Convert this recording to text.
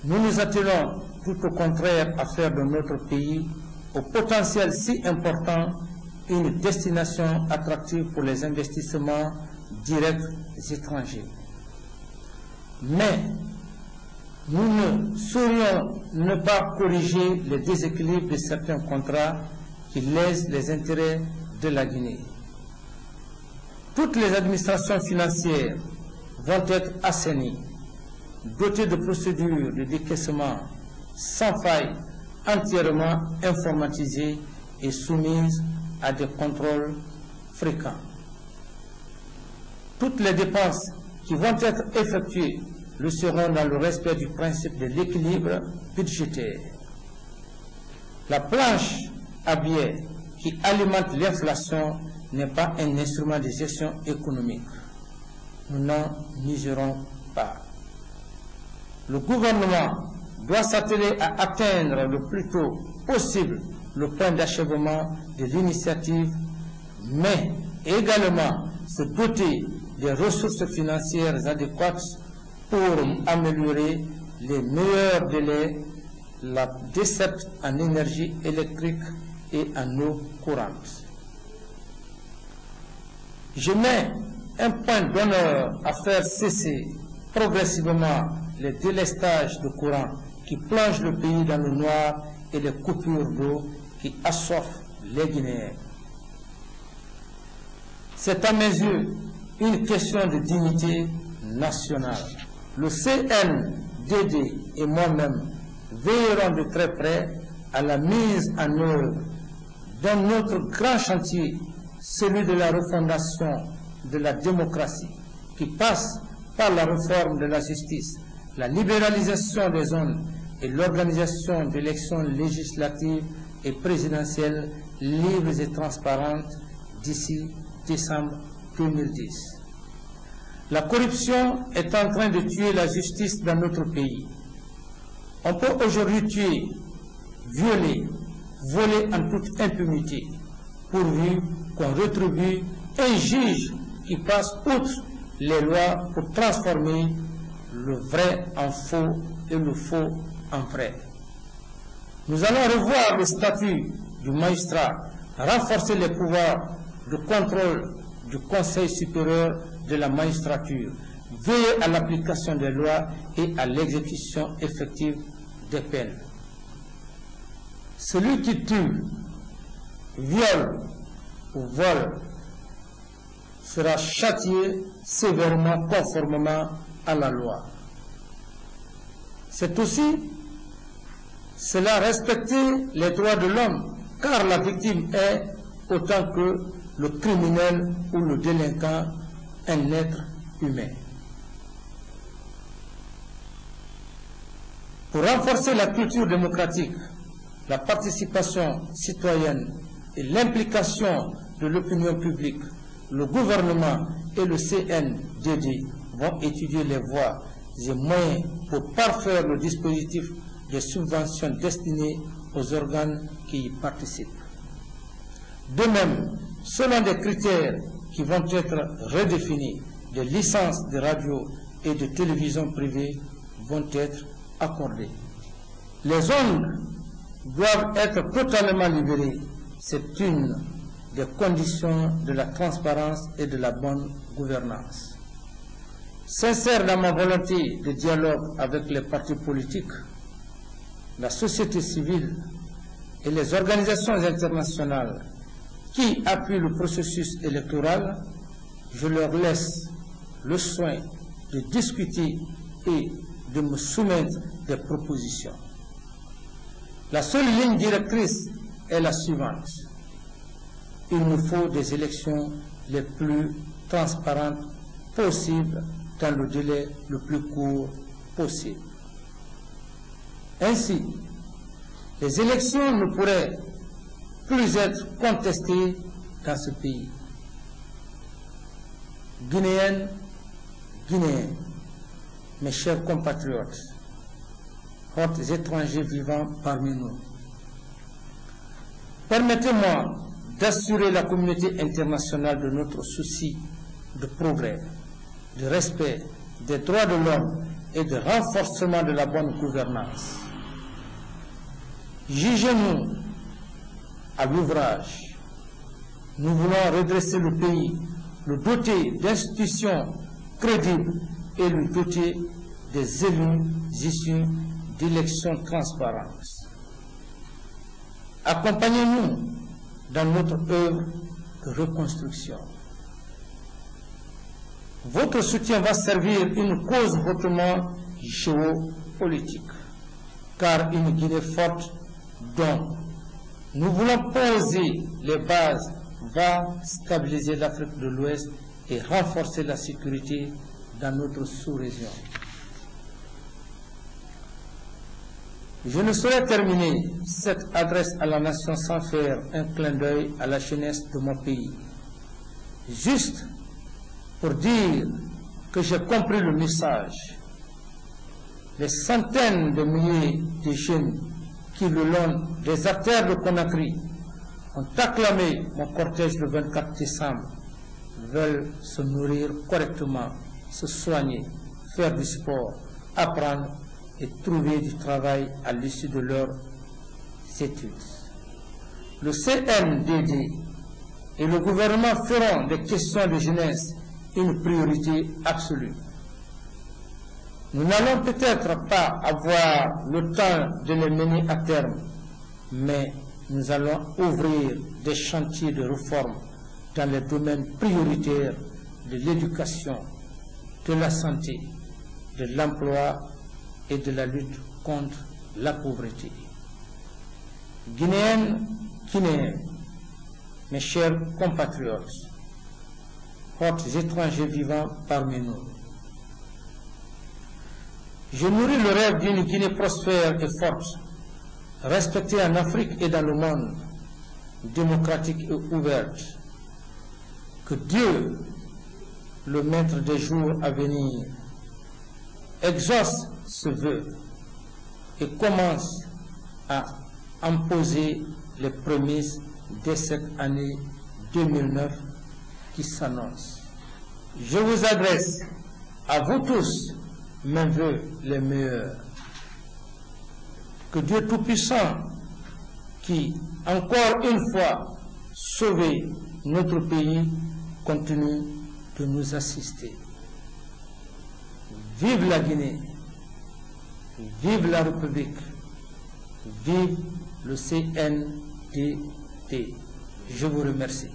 Nous nous attelons tout au contraire à faire de notre pays, au potentiel si important, une destination attractive pour les investissements directs étrangers. Mais nous ne saurions ne pas corriger les déséquilibres de certains contrats qui lèsent les intérêts de la Guinée. Toutes les administrations financières vont être assainies, dotées de procédures de décaissement sans faille, entièrement informatisées et soumises à des contrôles fréquents. Toutes les dépenses qui vont être effectuées le seront dans le respect du principe de l'équilibre budgétaire. La planche à billets qui alimente l'inflation n'est pas un instrument de gestion économique. Nous n'en userons pas. Le gouvernement doit s'atteler à atteindre le plus tôt possible le point d'achèvement de l'initiative, mais également se doter des ressources financières adéquates pour améliorer les meilleurs délais, la desserte en énergie électrique et en eau courante. Je mets un point d'honneur à faire cesser progressivement les délestages de courant qui plongent le pays dans le noir et les coupures d'eau qui assoiffent les Guinéens. C'est à mes yeux une question de dignité nationale. Le CNDD et moi-même veillerons de très près à la mise en œuvre d'un autre grand chantier, celui de la refondation de la démocratie, qui passe par la réforme de la justice, la libéralisation des zones et l'organisation d'élections législatives et présidentielles libres et transparentes d'ici décembre 2010. La corruption est en train de tuer la justice dans notre pays. On peut aujourd'hui tuer, violer, voler en toute impunité, pourvu qu'on retrouve un juge qui passe outre les lois pour transformer le vrai en faux et le faux en vrai. Nous allons revoir le statut du magistrat, renforcer les pouvoirs de contrôle du Conseil supérieur de la magistrature, veiller à l'application des lois et à l'exécution effective des peines. Celui qui tue, viole ou vole sera châtié sévèrement conformément à la loi. C'est aussi cela respecter les droits de l'homme, car la victime est, autant que le criminel ou le délinquant, un être humain. Pour renforcer la culture démocratique, la participation citoyenne et l'implication de l'opinion publique, le gouvernement et le CNDD vont étudier les voies et moyens pour parfaire le dispositif de subventions destinées aux organes qui y participent. De même, selon des critères qui vont être redéfinis, des licences de radio et de télévision privées vont être accordées. Les zones doivent être totalement libérées. C'est une des conditions de la transparence et de la bonne gouvernance. Sincère dans ma volonté de dialogue avec les partis politiques, la société civile et les organisations internationales qui appuient le processus électoral, je leur laisse le soin de discuter et de me soumettre des propositions. La seule ligne directrice est la suivante. Il nous faut des élections les plus transparentes possibles dans le délai le plus court possible. Ainsi, les élections ne pourraient plus être contestées dans ce pays. Guinéennes, Guinéens, mes chers compatriotes, hôtes étrangers vivant parmi nous, permettez-moi d'assurer la communauté internationale de notre souci de progrès, de respect des droits de l'homme et de renforcement de la bonne gouvernance. Jugez-nous à l'ouvrage. Nous voulons redresser le pays, le doter d'institutions crédibles et le doter des élus issus d'élections transparentes. Accompagnez-nous dans notre œuvre de reconstruction. Votre soutien va servir une cause hautement géopolitique, car une Guinée forte dont nous voulons poser les bases va stabiliser l'Afrique de l'Ouest et renforcer la sécurité dans notre sous-région. Je ne saurais terminer cette adresse à la nation sans faire un clin d'œil à la jeunesse de mon pays. Juste pour dire que j'ai compris le message. Les centaines de milliers de jeunes qui, le long des artères de Conakry, ont acclamé mon cortège le 24 décembre, veulent se nourrir correctement, se soigner, faire du sport, apprendre et trouver du travail à l'issue de leurs études. Le CNDD et le gouvernement feront des questions de jeunesse une priorité absolue. Nous n'allons peut-être pas avoir le temps de les mener à terme, mais nous allons ouvrir des chantiers de réforme dans les domaines prioritaires de l'éducation, de la santé, de l'emploi et de la lutte contre la pauvreté. Guinéennes, Guinéens, mes chers compatriotes, hôtes étrangers vivant parmi nous, je nourris le rêve d'une Guinée prospère et forte, respectée en Afrique et dans le monde, démocratique et ouverte. Que Dieu, le maître des jours à venir, exauce ce vœu et commence à imposer les prémices de cette année 2009 qui s'annonce. Je vous adresse à vous tous mes vœux les meilleurs. Que Dieu Tout-Puissant, qui encore une fois sauvé notre pays, continue de nous assister. Vive la Guinée, vive la République, vive le CNDD. Je vous remercie.